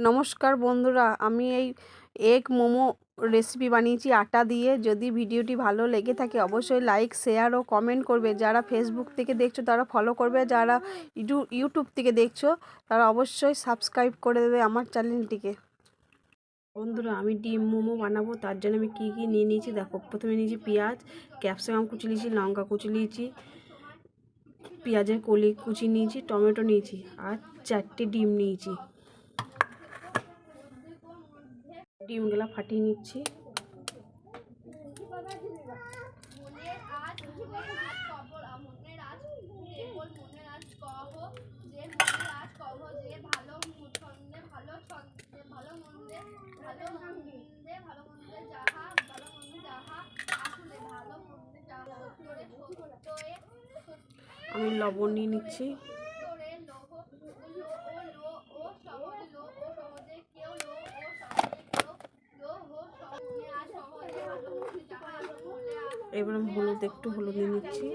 নমস্কার বন্ধুরা, আমি এই এগ মোমো রেসিপি বানিয়েছি আটা দিয়ে। যদি ভিডিওটি ভালো লেগে থাকে অবশ্যই লাইক, শেয়ার ও কমেন্ট করবে। যারা ফেসবুক থেকে দেখছো তারা ফলো করবে, যারা ইউটিউব থেকে দেখছো তারা অবশ্যই সাবস্ক্রাইব করে দেবে আমার চ্যানেলটিকে। বন্ধুরা, আমি ডিম মোমো বানাবো, তার জন্য আমি কী কী নিয়ে নিয়েছি দেখো। প্রথমে নিয়েছি পেঁয়াজ, ক্যাপসিকাম কুচি নিয়েছি, লঙ্কা কুচি নিয়েছি, পেঁয়াজের কলি কুচি নিয়েছি, টমেটো নিয়েছি আর 4টি ডিম নিয়েছি। ডিমগুলা ফাটিয়ে নিচ্ছি। আমি লবণ নিয়ে নিচ্ছি। এবার আমি একটু হলুদ দিয়ে নিচ্ছি,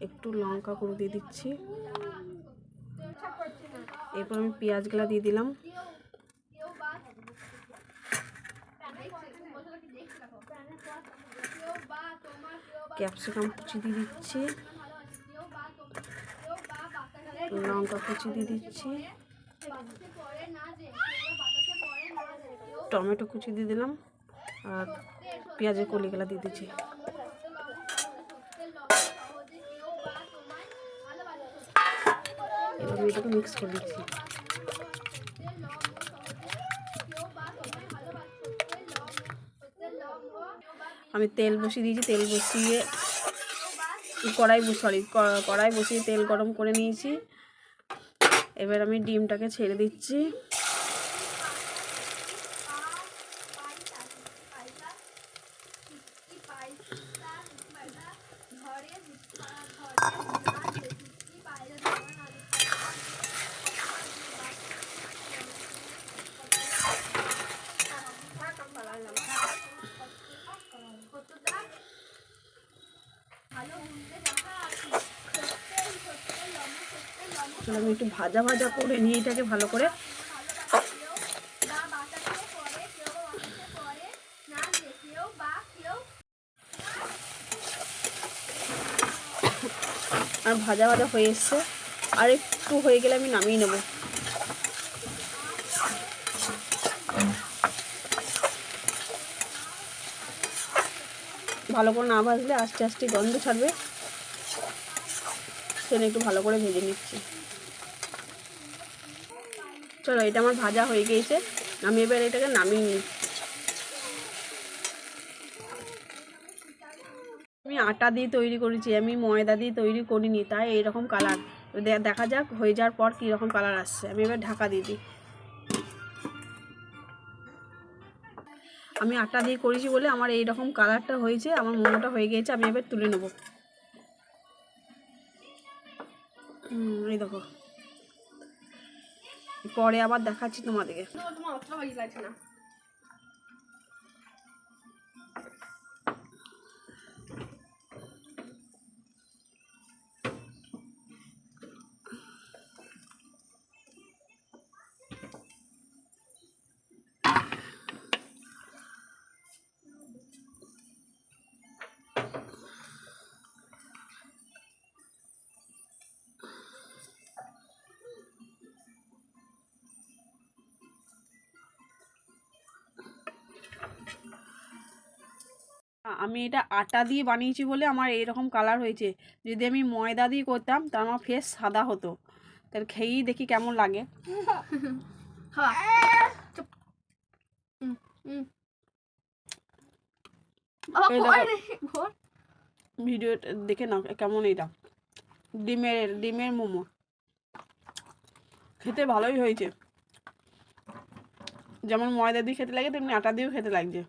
একটু লঙ্কা গুঁড়ো দিয়ে দিচ্ছি। এরপর আমি পেঁয়াজগুলা দিয়ে দিলাম। ক্যাপসিকাম কুচি দিয়ে দিচ্ছি, লঙ্কা কুচি দিয়ে দিচ্ছি, টমেটো কুচি দিয়ে দিলাম আর পেঁয়াজের কলিগুলা দিয়ে দিচ্ছি। এবার আমি এটাকে মিক্স করে দিচ্ছি। আমি তেল বসিয়ে দিয়েছি, তেল বসিয়ে কড়াই বসিয়ে তেল গরম করে নিয়েছি। এবার আমি ডিমটাকে ছেড়ে দিচ্ছি। আমি একটু ভাজা ভাজা করে নিয়ে এটাকে ভালো করে। আর ভাজা ভাজা হয়ে এসছে, আর একটু হয়ে গেলে আমি নামিয়ে নেব। ভালো করে না ভাজলে আস্তে আস্তে গন্ধ ছাড়বে, সেটা একটু ভালো করে ভেজে নিচ্ছি। চলো, এটা আমার ভাজা হয়ে গিয়েছে, আমি এবার এটাকে নামিয়ে নিই। আমি আটা দিয়ে তৈরি করেছি, আমি ময়দা দিয়ে তৈরি করিনি, তাই এইরকম কালার। দেখা যাক হয়ে যাওয়ার পর কীরকম কালার আসছে। আমি এবার ঢাকা দিয়ে দিই। আমি আটা দিয়ে করেছি বলে আমার এইরকম কালারটা হয়েছে, আমার মোমোটা হয়ে গিয়েছে। আমি এবার তুলে নেব। এই দেখো, পরে আবার দেখাচ্ছি তোমাদেরকে। আমি এটা আটা দিয়ে বানিয়েছি বলে আমার এইরকম কালার হয়েছে। যদি আমি ময়দা দিয়ে করতাম তা আমার ফেস সাদা হতো। তাহলে খেয়েই দেখি কেমন লাগে। ভিডিও দেখে নাও কেমন এটা ডিমের মোমো। খেতে ভালোই হয়েছে, যেমন ময়দা দিয়ে খেতে লাগে তেমনি আটা দিয়েও খেতে লাগছে।